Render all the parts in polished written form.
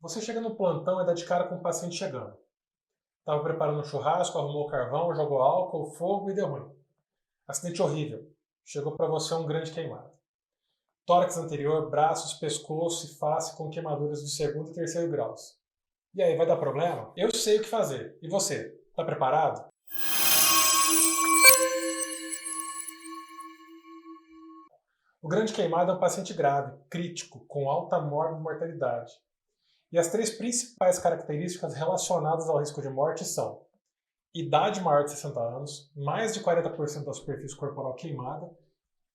Você chega no plantão e dá de cara com o paciente chegando. Estava preparando um churrasco, arrumou o carvão, jogou álcool, fogo e deu ruim. Acidente horrível. Chegou para você um grande queimado. Tórax anterior, braços, pescoço e face com queimaduras de segundo e terceiro graus. E aí, vai dar problema? Eu sei o que fazer. E você? Está preparado? O grande queimado é um paciente grave, crítico, com alta mortalidade. E as três principais características relacionadas ao risco de morte são idade maior de 60 anos, mais de 40% da superfície corporal queimada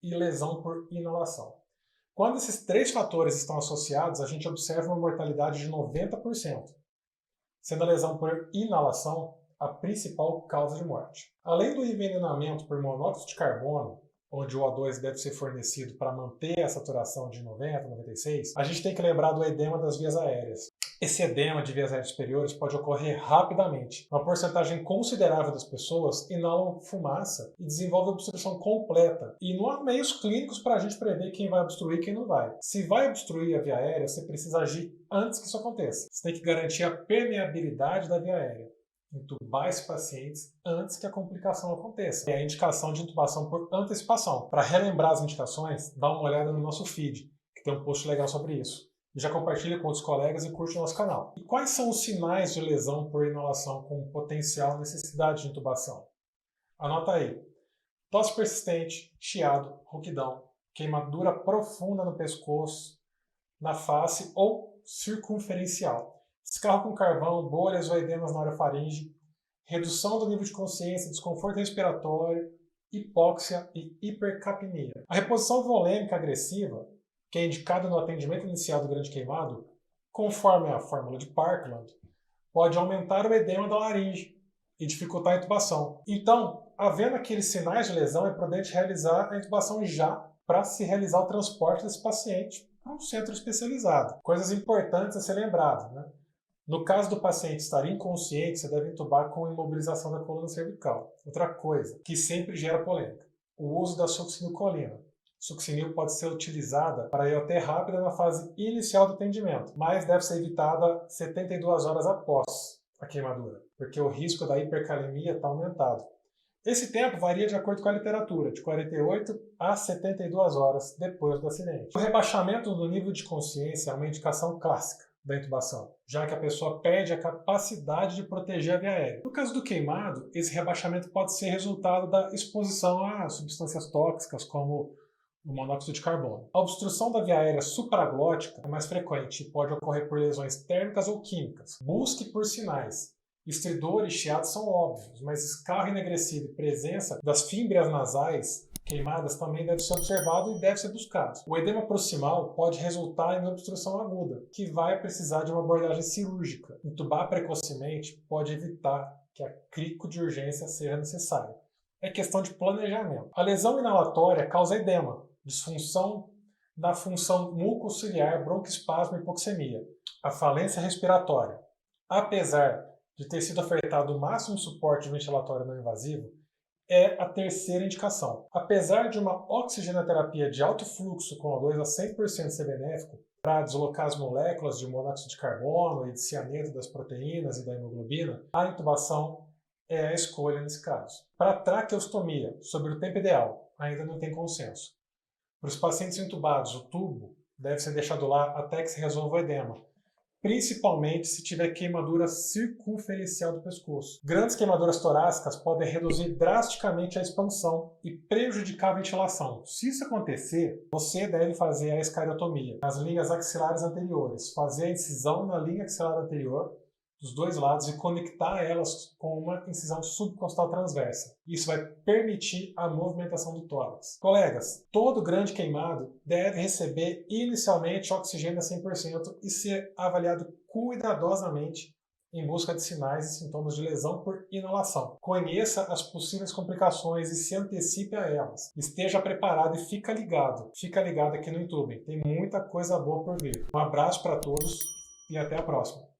e lesão por inalação. Quando esses três fatores estão associados, a gente observa uma mortalidade de 90%, sendo a lesão por inalação a principal causa de morte. Além do envenenamento por monóxido de carbono, onde o O2 deve ser fornecido para manter a saturação de 90, 96, a gente tem que lembrar do edema das vias aéreas. Esse edema de vias aéreas superiores pode ocorrer rapidamente. Uma porcentagem considerável das pessoas inalam fumaça e desenvolve obstrução completa. E não há meios clínicos para a gente prever quem vai obstruir e quem não vai. Se vai obstruir a via aérea, você precisa agir antes que isso aconteça. Você tem que garantir a permeabilidade da via aérea. Intubar esses pacientes antes que a complicação aconteça. É a indicação de intubação por antecipação. Para relembrar as indicações, dá uma olhada no nosso feed, que tem um post legal sobre isso. E já compartilha com outros colegas e curte o nosso canal. E quais são os sinais de lesão por inalação com potencial necessidade de intubação? Anota aí. Tosse persistente, chiado, rouquidão, queimadura profunda no pescoço, na face ou circunferencial. Escarro com carvão, bolhas ou edemas na orofaringe, redução do nível de consciência, desconforto respiratório, hipóxia e hipercapnia. A reposição volêmica agressiva, que é indicada no atendimento inicial do grande queimado, conforme a fórmula de Parkland, pode aumentar o edema da laringe e dificultar a intubação. Então, havendo aqueles sinais de lesão, é prudente realizar a intubação já para se realizar o transporte desse paciente para um centro especializado. Coisas importantes a ser lembradas, né? No caso do paciente estar inconsciente, você deve intubar com imobilização da coluna cervical. Outra coisa, que sempre gera polêmica, o uso da succinilcolina. Succinil pode ser utilizada para IOT rápida na fase inicial do atendimento, mas deve ser evitada 72 horas após a queimadura, porque o risco da hipercalemia está aumentado. Esse tempo varia de acordo com a literatura, de 48 a 72 horas depois do acidente. O rebaixamento do nível de consciência é uma indicação clássica da intubação, já que a pessoa perde a capacidade de proteger a via aérea. No caso do queimado, esse rebaixamento pode ser resultado da exposição a substâncias tóxicas, como o monóxido de carbono. A obstrução da via aérea supraglótica é mais frequente e pode ocorrer por lesões térmicas ou químicas. Busque por sinais. Estridor e chiado são óbvios, mas escarro enegrecido e presença das fímbrias nasais queimadas também deve ser observado e deve ser buscado. O edema proximal pode resultar em obstrução aguda, que vai precisar de uma abordagem cirúrgica. Intubar precocemente pode evitar que a crico de urgência seja necessária. É questão de planejamento. A lesão inalatória causa edema, disfunção da função mucociliar, broncoespasmo e hipoxemia. A falência respiratória. Apesar de ter sido afetado o máximo suporte ventilatório não invasivo, é a terceira indicação. Apesar de uma oxigenoterapia de alto fluxo com O2 a 100% ser benéfico para deslocar as moléculas de monóxido de carbono e de cianeto das proteínas e da hemoglobina, a intubação é a escolha nesse caso. Para a traqueostomia, sobre o tempo ideal, ainda não tem consenso. Para os pacientes intubados, o tubo deve ser deixado lá até que se resolva o edema, principalmente se tiver queimadura circunferencial do pescoço. Grandes queimaduras torácicas podem reduzir drasticamente a expansão e prejudicar a ventilação. Se isso acontecer, você deve fazer a escariotomia nas linhas axilares anteriores, fazer a incisão na linha axilar anterior dos dois lados e conectar elas com uma incisão subcostal transversa. Isso vai permitir a movimentação do tórax. Colegas, todo grande queimado deve receber inicialmente oxigênio a 100% e ser avaliado cuidadosamente em busca de sinais e sintomas de lesão por inalação. Conheça as possíveis complicações e se antecipe a elas. Esteja preparado e fica ligado. Fica ligado aqui no YouTube. Tem muita coisa boa por vir. Um abraço para todos e até a próxima.